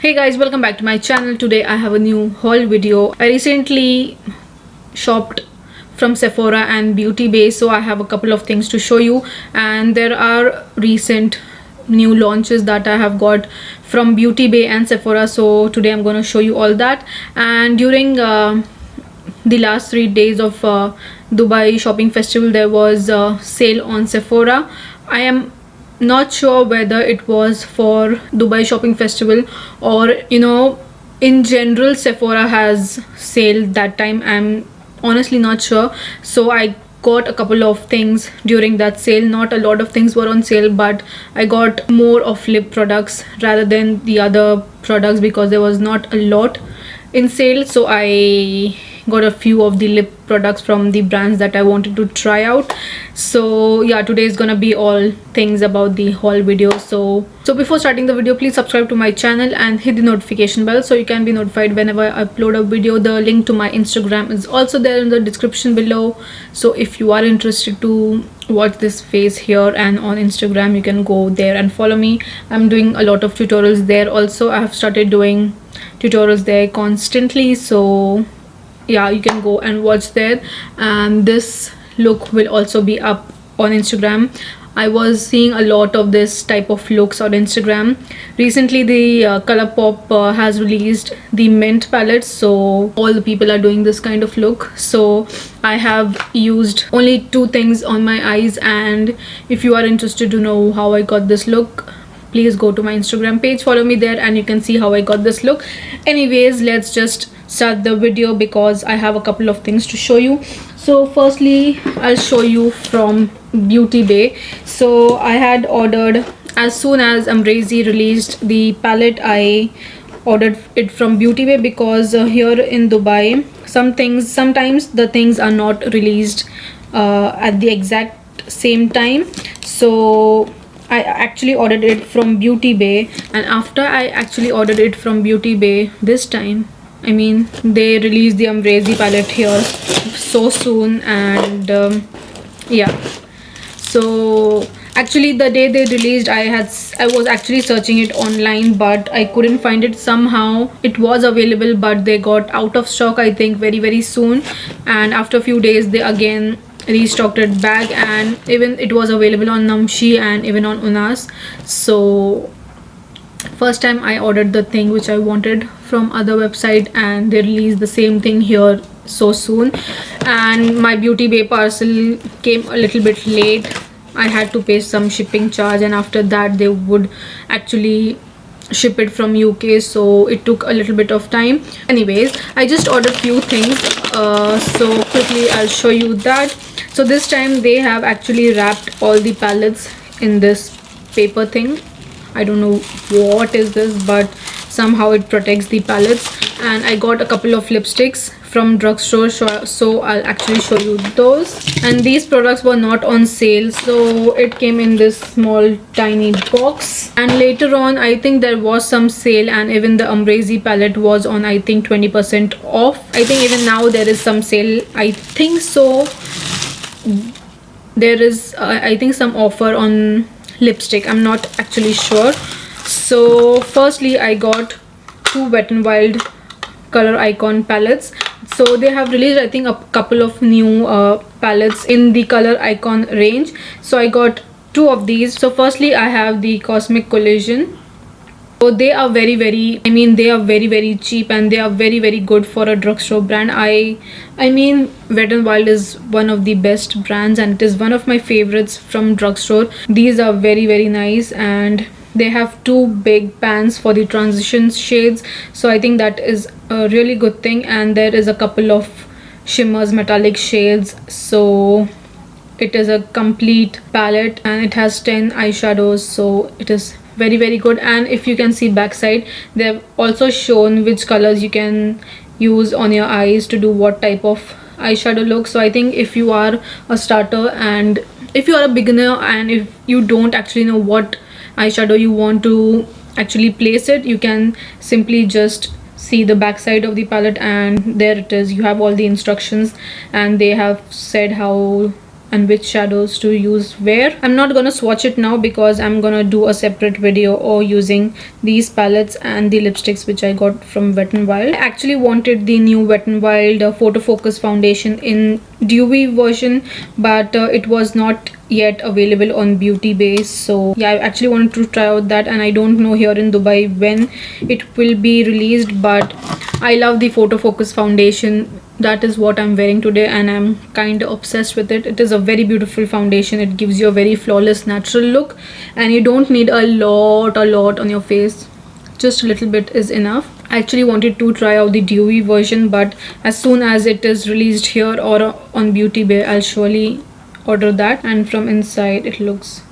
Hey guys, welcome back to my channel. Today I have a new haul video. I recently shopped from Sephora and Beauty Bay, so I have a couple of things to show you, and there are recent new launches that I have got from Beauty Bay and Sephora, so today I'm going to show you all that. And during the last 3 days of Dubai shopping festival, there was a sale on Sephora. I am not sure whether it was for Dubai shopping festival or in general Sephora has sale that time. I'm honestly not sure, so I got a couple of things during that sale. Not a lot of things were on sale, but I got more of lip products rather than the other products because there was not a lot in sale, so I got a few of the lip products from the brands that I wanted to try out. So yeah, today is gonna be all things about the haul video. So before starting the video, please subscribe to my channel and hit the notification bell so you can be notified whenever I upload a video. The link to my Instagram is also there in the description below, so if you are interested to watch this face here and on Instagram, you can go there and follow me. I'm doing a lot of tutorials there also. I have started doing tutorials there constantly, so yeah, you can go and watch there. And this look will also be up on Instagram. I was seeing a lot of this type of looks on Instagram recently. The Colourpop has released the mint palette, so all the people are doing this kind of look. So I have used only 2 things on my eyes, and if you are interested to know how I got this look, please go to my Instagram page, follow me there, and you can see how I got this look. Anyways, let's just start the video because I have a couple of things to show you. So firstly, I'll show you from Beauty Bay. So I had ordered, as soon as Amrezy released the palette, I ordered it from Beauty Bay because here in Dubai sometimes the things are not released at the exact same time. So I actually ordered it from Beauty Bay, and after I actually ordered it from Beauty Bay this time, I mean, they released the Amrezy palette here so soon. And yeah, so actually the day they released, I was actually searching it online, but I couldn't find it. Somehow it was available, but they got out of stock, I think, very soon, and after a few days they again restocked it back, and even it was available on Namshi and even on Unas. So first time I ordered the thing which I wanted from other website, and they released the same thing here so soon. And my Beauty Bay parcel came a little bit late. I had to pay some shipping charge, and after that they would actually ship it from UK, so it took a little bit of time. Anyways, I just ordered few things, so quickly I'll show you that. So this time they have actually wrapped all the palettes in this paper thing. I don't know what is this, but somehow it protects the palettes. And I got a couple of lipsticks from Drugstore, so I'll actually show you those. And these products were not on sale, so it came in this small tiny box. And later on, I think there was some sale, and even the Amrezy palette was on, I think, 20% off. I think even now there is some sale, I think. So there is I think some offer on lipstick, I'm not actually sure. So firstly, I got 2 Wet n Wild Color Icon palettes. So they have released, I think, a couple of new palettes in the Color Icon range, so I got 2 of these. So firstly, I have the Cosmic Collision. So they are very cheap, and they are very good for a drugstore brand. I mean, Wet n Wild is one of the best brands, and it is one of my favorites from drugstore. These are very nice, and they have 2 big pans for the transition shades, so I think that is a really good thing. And there is a couple of shimmers, metallic shades, so it is a complete palette, and it has 10 eyeshadows, so it is very good. And if you can see backside, they've also shown which colors you can use on your eyes to do what type of eyeshadow look. So I think if you are a starter, and if you are a beginner, and if you don't actually know what eyeshadow you want to actually place it, you can simply just see the back side of the palette, and there it is. You have all the instructions, and they have said how and which shadows to use where. I'm not gonna swatch it now because I'm gonna do a separate video or using these palettes and the lipsticks which I got from Wet n Wild. I actually wanted the new Wet n Wild Photo Focus foundation in dewy version, but it was not yet available on Beautybay. So yeah, I actually wanted to try out that, and I don't know here in Dubai when it will be released, but I love the Photo Focus foundation. That is what I'm wearing today, and I'm kind of obsessed with it. It is a very beautiful foundation. It gives you a very flawless natural look, and you don't need a lot on your face. Just a little bit is enough. I actually wanted to try out the dewy version, but as soon as it is released here or on Beautybay, I'll surely order that. And from inside it looks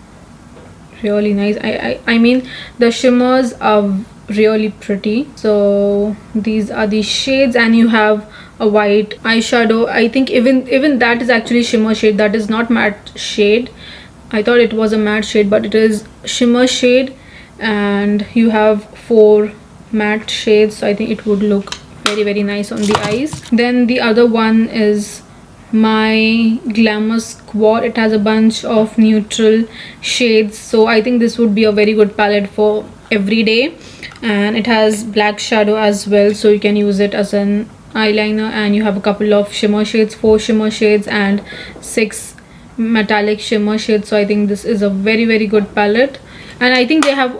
really nice. I mean, the shimmers are really pretty. So these are the shades, and you have a white eyeshadow. I think even that is actually shimmer shade. That is not matte shade. I thought it was a matte shade, but it is shimmer shade, and you have 4 matte shades, so I think it would look very nice on the eyes. Then the other one is my Glamour Squad. It has a bunch of neutral shades, so I think this would be a very good palette for every day. And it has black shadow as well, so you can use it as an eyeliner. And you have a couple of shimmer shades, 4 shimmer shades and 6 metallic shimmer shades. So I think this is a very good palette. And I think they have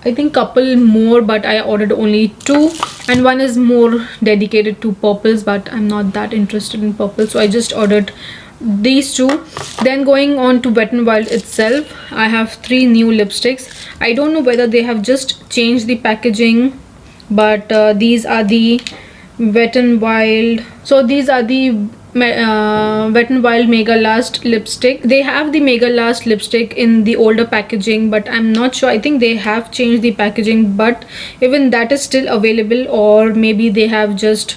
I think couple more, but I ordered only 2, and one is more dedicated to purples, but I'm not that interested in purple, so I just ordered these 2. Then going on to Wet n Wild itself, I have 3 new lipsticks. I don't know whether they have just changed the packaging, but these are the Wet n Wild. So these are the Wet n Wild Mega Last lipstick. They have the Mega Last lipstick in the older packaging, but I'm not sure. I think they have changed the packaging, but even that is still available, or maybe they have just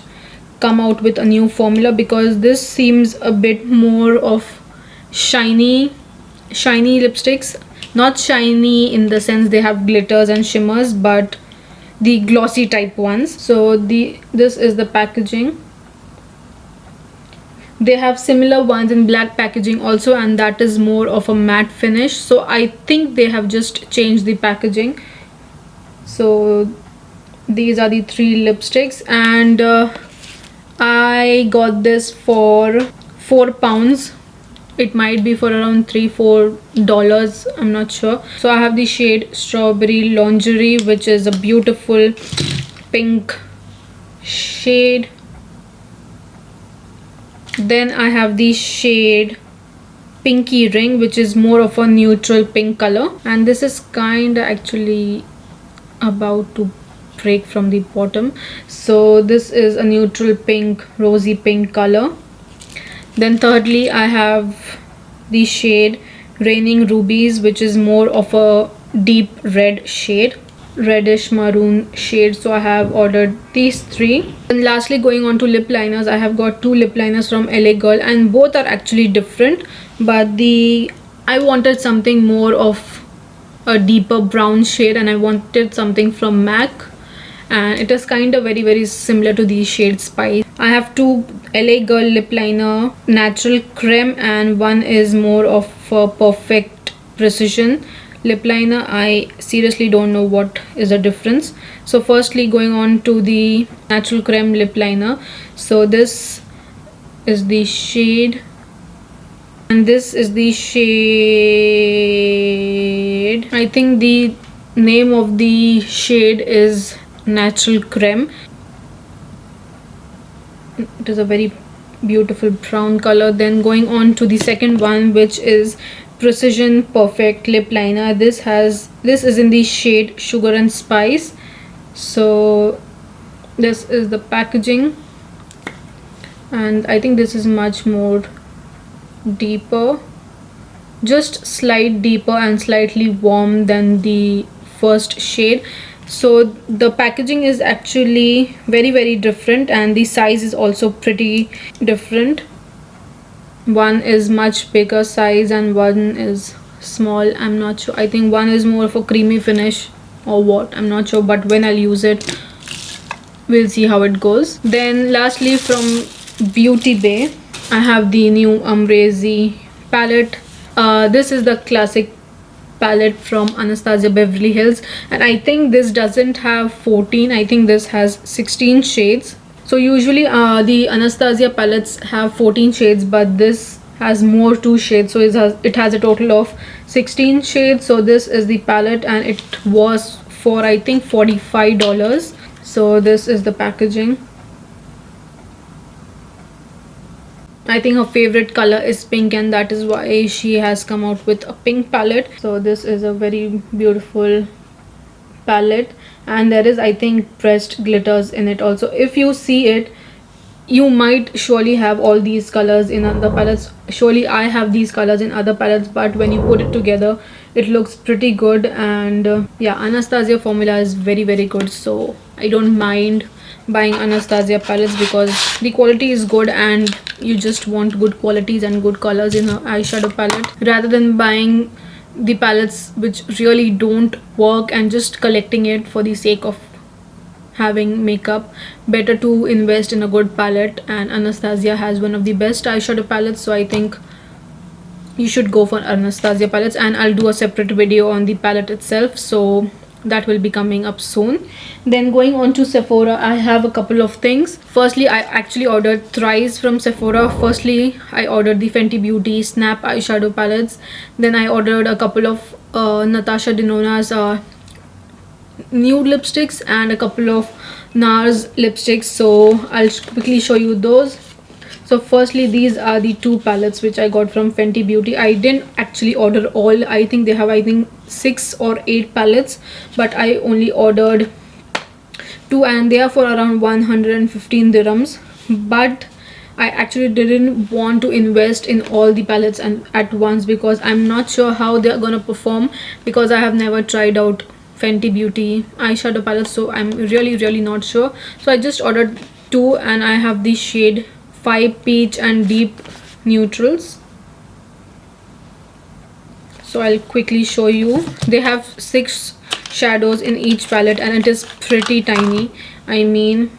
come out with a new formula, because this seems a bit more of shiny lipsticks. Not shiny in the sense they have glitters and shimmers, but the glossy type ones. So this is the packaging. They have similar ones in black packaging also, and that is more of a matte finish. So I think they have just changed the packaging. So these are the 3 lipsticks, and I got this for £4. It might be for around $3-4, I'm not sure. So I have the shade Strawberry Lingerie, which is a beautiful pink shade. Then I have the shade Pinky Ring, which is more of a neutral pink color, and this is kind of actually about to break from the bottom. So this is a neutral pink, rosy pink color. Then thirdly, I have the shade Raining Rubies, which is more of a deep red shade, reddish maroon shade. So I have ordered these 3. And lastly, going on to lip liners, I have got 2 lip liners from LA Girl, and both are actually different, but I wanted something more of a deeper brown shade, and I wanted something from MAC, and it is kind of very similar to the shade Spice. I have 2 LA Girl lip liner, Natural Creme, and one is more of a Perfect Precision lip liner. I seriously don't know what is the difference. So firstly, going on to the Natural Creme lip liner. So this is the shade, and this is the shade, I think the name of the shade is Natural Creme. It is a very beautiful brown color. Then going on to the second one, which is Precision Perfect lip liner. This is in the shade Sugar and Spice. So this is the packaging, and I think this is much more deeper, just slight deeper and slightly warm than the first shade. So the packaging is actually very different, and the size is also pretty different. One is much bigger size and one is small. I'm not sure. I think one is more of a creamy finish or what, I'm not sure, but when I'll use it, we'll see how it goes. Then lastly, from Beautybay, I have the new Amrezy palette. This is the classic palette from Anastasia Beverly Hills, and I think this doesn't have 14. I think this has 16 shades. So usually the Anastasia palettes have 14 shades, but this has more 2 shades, so it has a total of 16 shades. So this is the palette, and it was for I think $45. So this is the packaging. I think her favorite color is pink, and that is why she has come out with a pink palette. So this is a very beautiful palette, and there is I think pressed glitters in it also. If you see it, you might surely have all these colors in other palettes. Surely I have these colors in other palettes, but when you put it together, it looks pretty good. And yeah, Anastasia formula is very good, so I don't mind buying Anastasia palettes because the quality is good, and you just want good qualities and good colors in her eyeshadow palette, rather than buying the palettes which really don't work and just collecting it for the sake of having makeup. Better to invest in a good palette, and Anastasia has one of the best eyeshadow palettes, so I think you should go for Anastasia palettes. And I'll do a separate video on the palette itself, so that will be coming up soon. Then going on to Sephora, I have a couple of things. Firstly, I actually ordered thrice from Sephora. Firstly, I ordered the Fenty Beauty Snap eyeshadow palettes. Then I ordered a couple of Natasha Denona's nude lipsticks and a couple of NARS lipsticks, so I'll quickly show you those. So firstly, these are the 2 palettes which I got from Fenty Beauty. I didn't actually order all. I think they have 6 or 8 palettes, but I only ordered 2, and they are for around 115 dirhams. But I actually didn't want to invest in all the palettes and at once, because I'm not sure how they're gonna perform, because I have never tried out Fenty Beauty eyeshadow palettes, so I'm really not sure. So I just ordered 2, and I have the shade 5 Peach and Deep Neutrals. So I'll quickly show you. They have 6 shadows in each palette, and it is pretty tiny. I mean,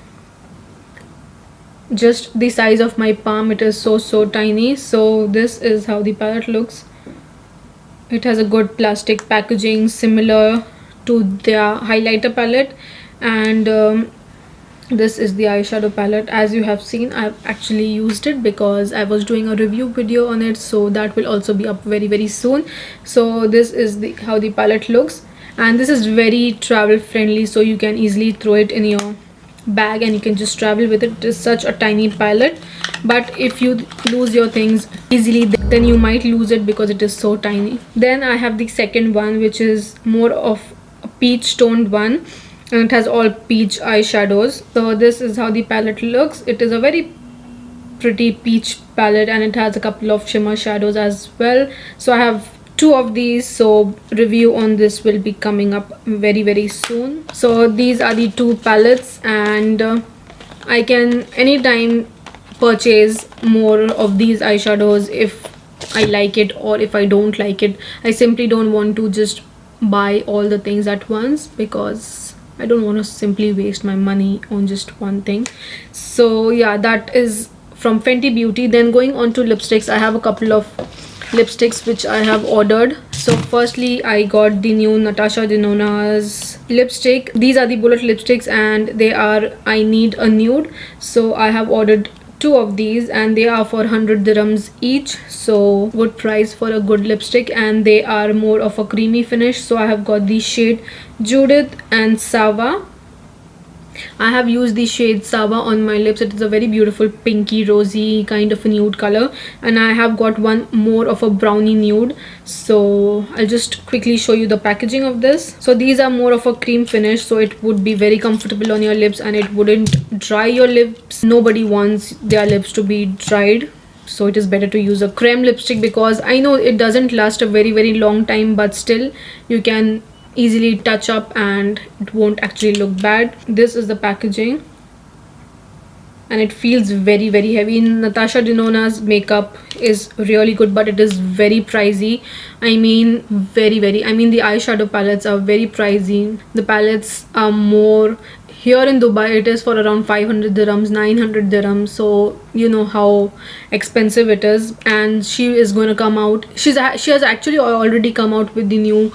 just the size of my palm. It is so tiny. So this is how the palette looks. It has a good plastic packaging, similar to their highlighter palette. And this is the eyeshadow palette. As you have seen, I've actually used it because I was doing a review video on it, so that will also be up very soon. So this is how the palette looks, and this is very travel friendly, so you can easily throw it in your bag and you can just travel with it. It is such a tiny palette, but if you lose your things easily, then you might lose it because it is so tiny. Then I have the second one, which is more of a peach toned one, and it has all peach eyeshadows. So this is how the palette looks. It is a very pretty peach palette, and it has a couple of shimmer shadows as well. So I have 2 of these, so review on this will be coming up very soon. So these are the 2 palettes, and I can anytime purchase more of these eyeshadows if I like it or if I don't like it. I simply don't want to just buy all the things at once, because I don't want to simply waste my money on just one thing. So yeah, that is from Fenty Beauty. Then going on to lipsticks, I have a couple of lipsticks which I have ordered. So firstly, I got the new Natasha Denona's lipstick. These are the bullet lipsticks, and they are I Need a Nude. So I have ordered 2 of these, and they are for 100 dirhams each, so good price for a good lipstick. And they are more of a creamy finish. So I have got the shade Judith and Sava. I have used the shade Sava on my lips. It is a very beautiful pinky rosy kind of a nude color, and I have got one more of a brownie nude. So I'll just quickly show you the packaging of this. So these are more of a cream finish, so it would be very comfortable on your lips and it wouldn't dry your lips. Nobody wants their lips to be dried, so it is better to use a creme lipstick, because I know it doesn't last a very long time, but still you can easily touch up and it won't actually look bad. This is the packaging, and it feels very heavy. Natasha Denona's makeup is really good, but it is very pricey. I mean the eyeshadow palettes are very pricey. The palettes are more here in Dubai it is for around 500 dirhams, 900 dirhams, so you know how expensive it is. And she is going to come out, she has actually already come out with the new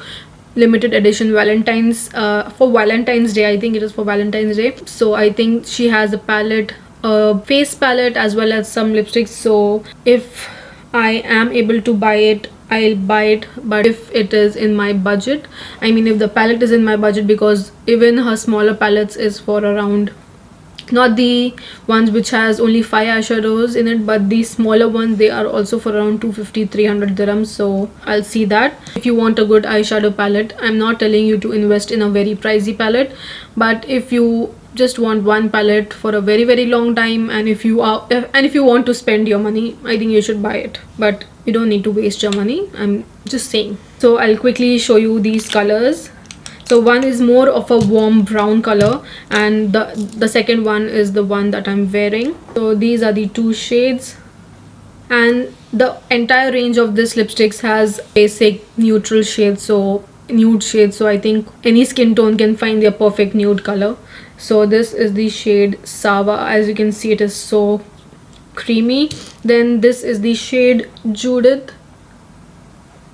limited edition Valentine's for Valentine's Day. I think it is for Valentine's Day. So I think she has a palette, a face palette, as well as some lipsticks. So if I am able to buy it, I'll buy it. But if it is in my budget, I mean if the palette is in my budget, because even her smaller palettes is for around, not the ones which has only 5 eyeshadows in it, but the smaller ones, they are also for around 250-300 dirhams. So I'll see that. If you want a good eyeshadow palette, I'm not telling you to invest in a very pricey palette, but if you just want one palette for a very long time, and if you want to spend your money, I think you should buy it. But you don't need to waste your money, I'm just saying. So I'll quickly show you these colors. So one is more of a warm brown color, and the second one is the one that I'm wearing. So these are the two shades, and the entire range of this lipsticks has basic neutral shades, so nude shades. So I think any skin tone can find their perfect nude color. So this is the shade Sava. As you can see, it is so creamy. Then this is the shade Judith.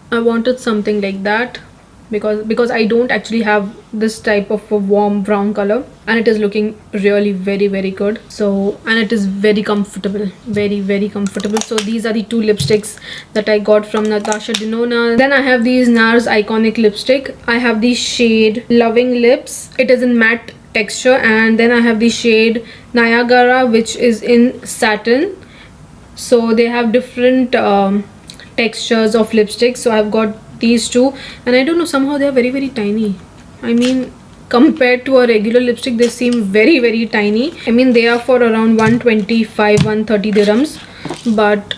I wanted something like that because I don't actually have this type of a warm brown color, and it is looking really very good. So, and it is very comfortable, very comfortable. So these are the two lipsticks that I got from Natasha Denona. Then I have these NARS iconic lipstick. I have the shade Loving Lips. It is in matte texture. And then I have the shade Niagara, which is in satin. So they have different textures of lipsticks. So I've got these two, and I don't know, somehow they are very tiny. I mean, compared to a regular lipstick, they seem very tiny. I mean, they are for around 125-130 dirhams, but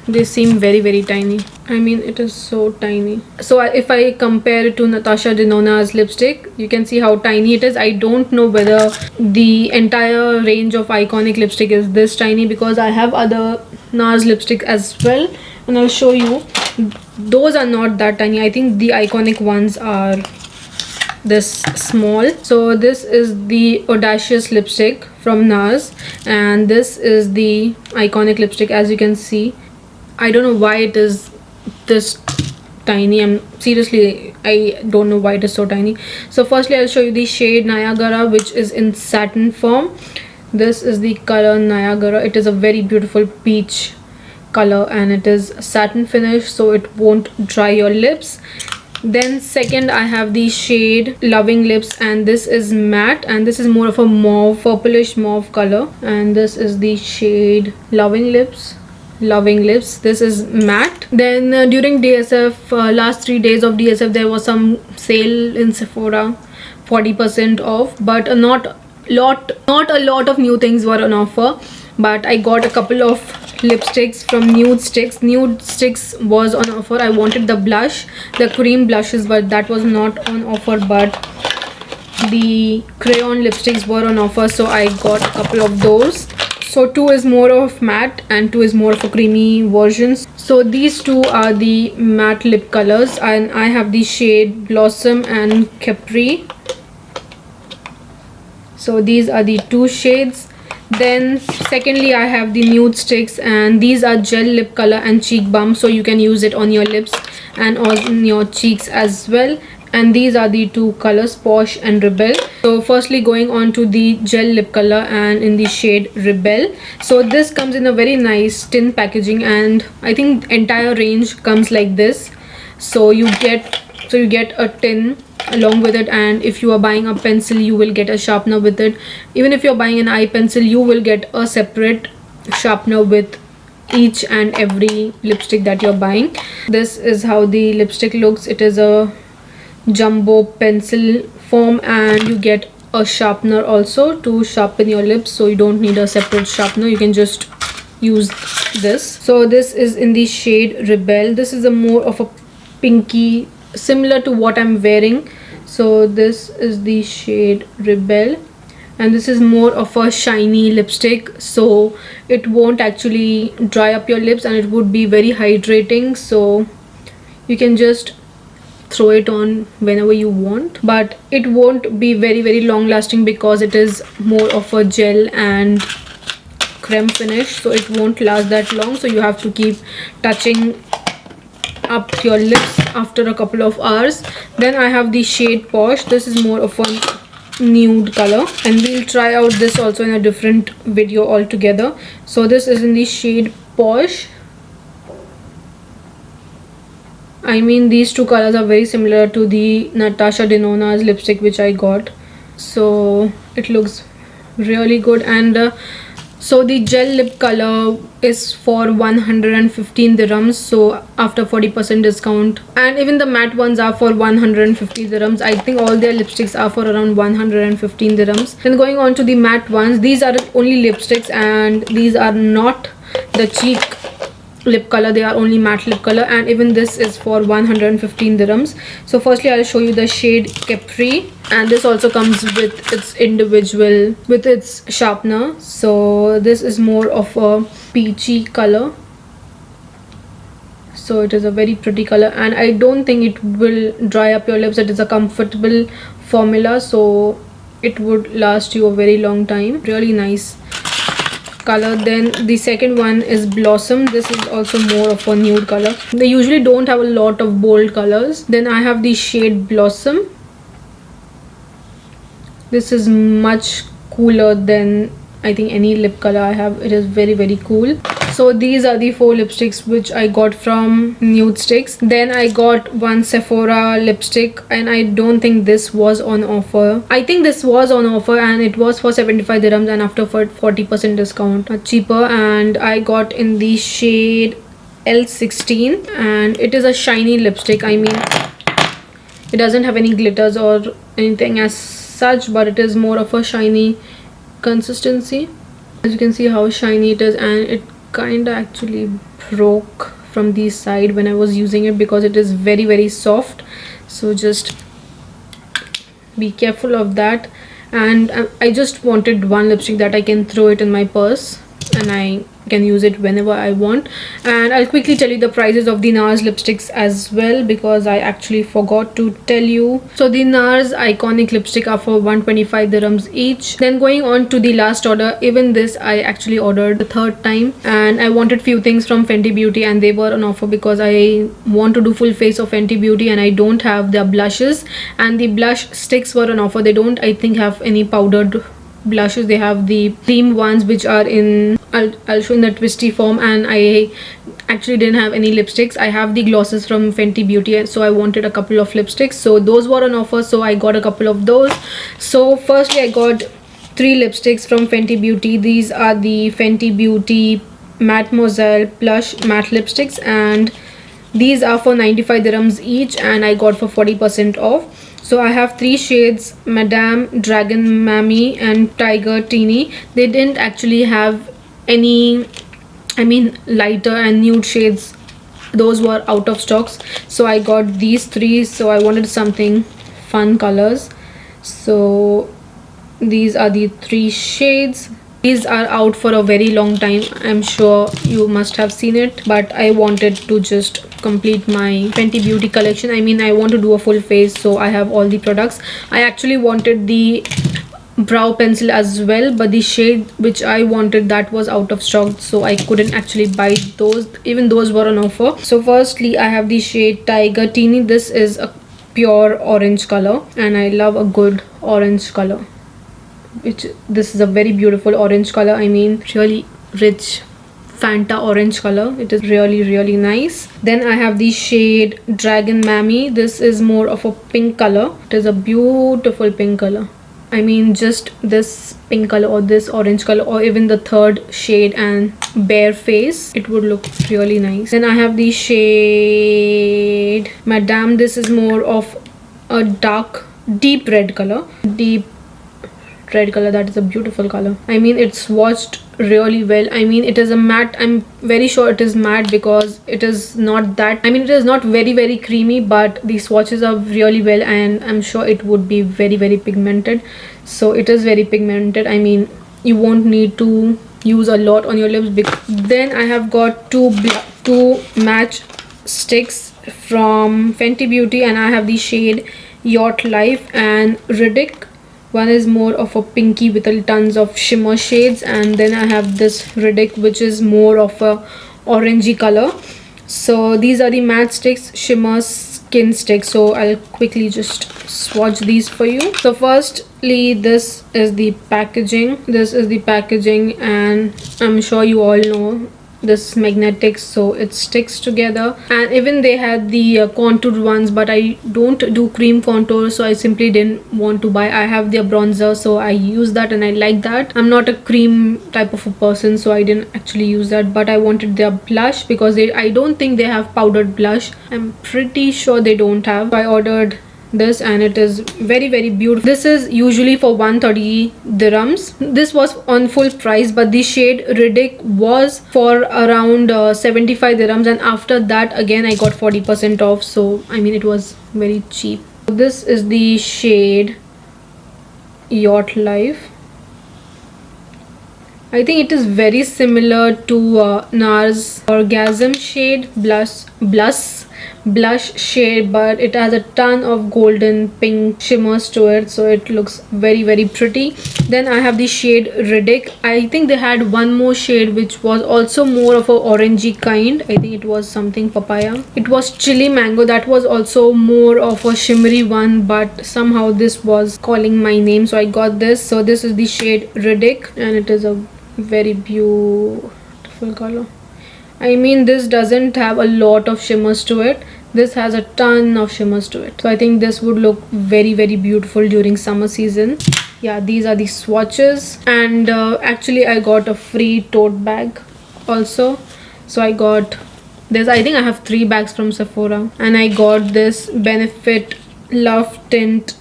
they seem very tiny. I mean, it is so tiny. So if I compare it to Natasha Denona's lipstick, you can see how tiny it is. I don't know whether the entire range of iconic lipstick is this tiny, because I have other NARS lipstick as well, and I'll show you. Those are not that tiny. I think the iconic ones are this small. So this is the Audacious lipstick from NARS, and this is the iconic lipstick. As you can see, I don't know why it is this tiny. Seriously, I don't know why it is so tiny. So firstly, I'll show you the shade Niagara, which is in satin form. This is the color Niagara. It is a very beautiful peach color, and it is satin finish, so it won't dry your lips. Then second, I have the shade Loving Lips, and this is matte, and this is more of a mauve, purplish mauve color. And this is the shade Loving Lips. This is matte. Then during DSF, last 3 days of DSF, there was some sale in Sephora, 40% off, but not a lot of new things were on offer. But I got a couple of lipsticks from Nudestix. Nudestix was on offer. I wanted the blush, the cream blushes, but that was not on offer. But the crayon lipsticks were on offer, so I got a couple of those. So two is more of matte and two is more of a creamy versions. So these two are the matte lip colors, and I have the shade Blossom and Capri. So these are the two shades. Then secondly, I have the Nudestix, and these are gel lip color and cheek balm, so you can use it on your lips and on your cheeks as well. And these are the two colors, Posh and Rebel. So firstly, going on to the gel lip color, and in the shade Rebel. So this comes in a very nice tin packaging, and I think entire range comes like this. So you get a tin along with it, and if you are buying a pencil, you will get a sharpener with it. Even if you're buying an eye pencil, you will get a separate sharpener with each and every lipstick that you're buying. This is how the lipstick looks. It is a jumbo pencil form, and you get a sharpener also to sharpen your lips, so you don't need a separate sharpener. You can just use this. So this is in the shade Rebel. This is a more of a pinky, similar to what I'm wearing. So this is the shade Rebel, and this is more of a shiny lipstick, so it won't actually dry up your lips, and it would be very hydrating. So you can just throw it on whenever you want, but it won't be very long lasting because it is more of a gel and creme finish, so it won't last that long. So you have to keep touching up your lips after a couple of hours. Then I have the shade Posh. This is more of a nude color, and we'll try out this also in a different video altogether. So this is in the shade Posh. I mean, these two colors are very similar to the Natasha Denona's lipstick which I got, so it looks really good. And so the gel lip color is for 115 dirhams, so after 40% discount, and even the matte ones are for 150 dirhams. I think all their lipsticks are for around 115 dirhams. Then going on to the matte ones, these are only lipsticks and these are not the cheek lip color, they are only matte lip color, and even this is for 115 dirhams. So firstly I'll show you the shade Capri, and this also comes with its individual, with its sharpener. So this is more of a peachy color, so it is a very pretty color, and I don't think it will dry up your lips. It is a comfortable formula, so it would last you a very long time. Really nice color. Then the second one is Blossom. This is also more of a nude color. They usually don't have a lot of bold colors. Then I have the shade Blossom. This is much cooler than I think any lip color I have. It is very cool. So these are the 4 lipsticks which I got from Nudestix. Then I got one Sephora lipstick, and I don't think this was on offer. I think this was on offer and it was for 75 dirhams, and after 40% discount cheaper. And I got in the shade L16, and it is a shiny lipstick. I mean, it doesn't have any glitters or anything as such, but it is more of a shiny consistency. As you can see how shiny it is, and it kind of actually broke from the side when I was using it because it is very soft. So just be careful of that. And I just wanted one lipstick that I can throw it in my purse and I can use it whenever I want. And I'll quickly tell you the prices of the NARS lipsticks as well, because I actually forgot to tell you. So the NARS iconic lipstick are for 125 dirhams each. Then going on to the last order, even this I actually ordered the 3rd time, and I wanted few things from Fenty Beauty and they were on offer because I want to do full face of Fenty Beauty and I don't have their blushes, and the blush sticks were on offer. They don't, I think, have any powdered blushes. They have the cream ones which are in, I'll show in the twisty form, and I actually didn't have any lipsticks. I have the glosses from Fenty Beauty, so I wanted a couple of lipsticks, so those were on offer, so I got a couple of those. So firstly I got 3 lipsticks from Fenty Beauty. These are the Fenty Beauty Mattemoiselle Plush matte lipsticks, and these are for 95 dirhams each, and I got for 40% off. So I have 3 shades, Madame, Dragon Mammy and Tiger Teeny. They didn't actually have any, I mean, lighter and nude shades. Those were out of stocks. So I got these 3. So I wanted something fun colors. So these are the 3 shades. These are out for a very long time. I'm sure you must have seen it, but I wanted to just complete my Fenty Beauty collection. I mean, I want to do a full face, so I have all the products. I actually wanted the brow pencil as well, but the shade which I wanted, that was out of stock, so I couldn't actually buy those. Even those were on offer. So firstly I have the shade Tiger Teeny. This is a pure orange color, and I love a good orange color. This is a very beautiful orange color. I mean, really rich Fanta orange color. It is really nice. Then I have the shade Dragon Mammy. This is more of a pink color. It is a beautiful pink color. I mean, just this pink color or this orange color or even the 3rd shade and bare face, it would look really nice. Then I have the shade Madame. This is more of a deep red color. Deep red color. That is a beautiful color. I mean, it's swatched really well. I mean, it is a matte. I'm very sure it is matte because it is not that, I mean, it is not very creamy, but the swatches are really well, and I'm sure it would be very pigmented. So it is very pigmented. I mean, you won't need to use a lot on your lips. Then I have got two match sticks from Fenty Beauty, and I have the shade Yacht Life and Riddick. One is more of a pinky with a tons of shimmer shades, and then I have this Riddick which is more of a orangey color. So these are the matte sticks, shimmer, skin sticks. So I'll quickly just swatch these for you. So firstly, this is the packaging. And I'm sure you all know this is magnetic, so it sticks together. And even they had the contoured ones, but I don't do cream contour, so I simply didn't want to buy. I have their bronzer, so I use that and I like that. I'm not a cream type of a person, so I didn't actually use that, but I wanted their blush because I don't think they have powdered blush. I'm pretty sure they don't have. So I ordered this and it is very beautiful. This is usually for 130 dirhams. This was on full price, but the shade Riddick was for around 75 dirhams, and after that again I got 40% off, so I mean it was very cheap. This is the shade Yacht Life. I think it is very similar to NARS Orgasm shade blush shade, but it has a ton of golden pink shimmers to it, so it looks very pretty. Then I have the shade Riddick. I think they had one more shade which was also more of a orangey kind. I think it was something papaya. It was chili mango. That was also more of a shimmery one, but somehow this was calling my name, so I got this. So this is the shade Riddick, and it is a very beautiful color. I mean, this doesn't have a lot of shimmers to it. This has a ton of shimmers to it, so I think this would look very beautiful during summer season. Yeah, these are the swatches, and actually I got a free tote bag also. So I got this. I think I have 3 bags from Sephora, and I got this Benefit Love Tint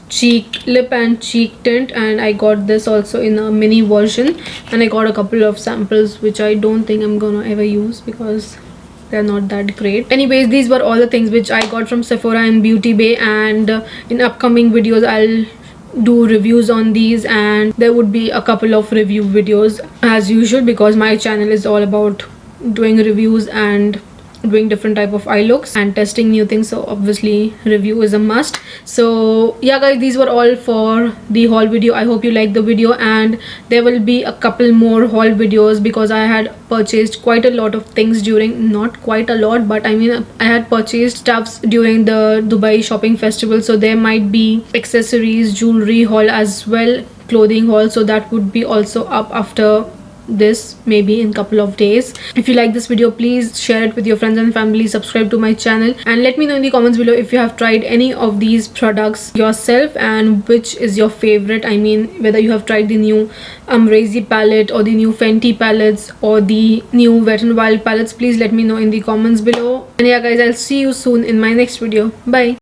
lip and cheek tint, and I got this also in a mini version, and I got a couple of samples which I don't think I'm gonna ever use because they're not that great. Anyways, these were all the things which I got from Sephora and Beauty Bay, and in upcoming videos I'll do reviews on these, and there would be a couple of review videos as usual because my channel is all about doing reviews and doing different type of eye looks and testing new things, so obviously review is a must. So yeah guys, these were all for the haul video. I hope you liked the video, and there will be a couple more haul videos because I had purchased quite a lot of things during, not quite a lot, but I mean I had purchased stuffs during the Dubai shopping festival, so there might be accessories, jewelry haul as well, clothing haul, so that would be also up after this, maybe in couple of days. If you like this video, please share it with your friends and family, subscribe to my channel, and let me know in the comments below if you have tried any of these products yourself and which is your favorite. I mean, whether you have tried the new Amrezy palette or the new Fenty palettes or the new Wet n Wild palettes, please let me know in the comments below. And yeah guys, I'll see you soon in my next video. Bye.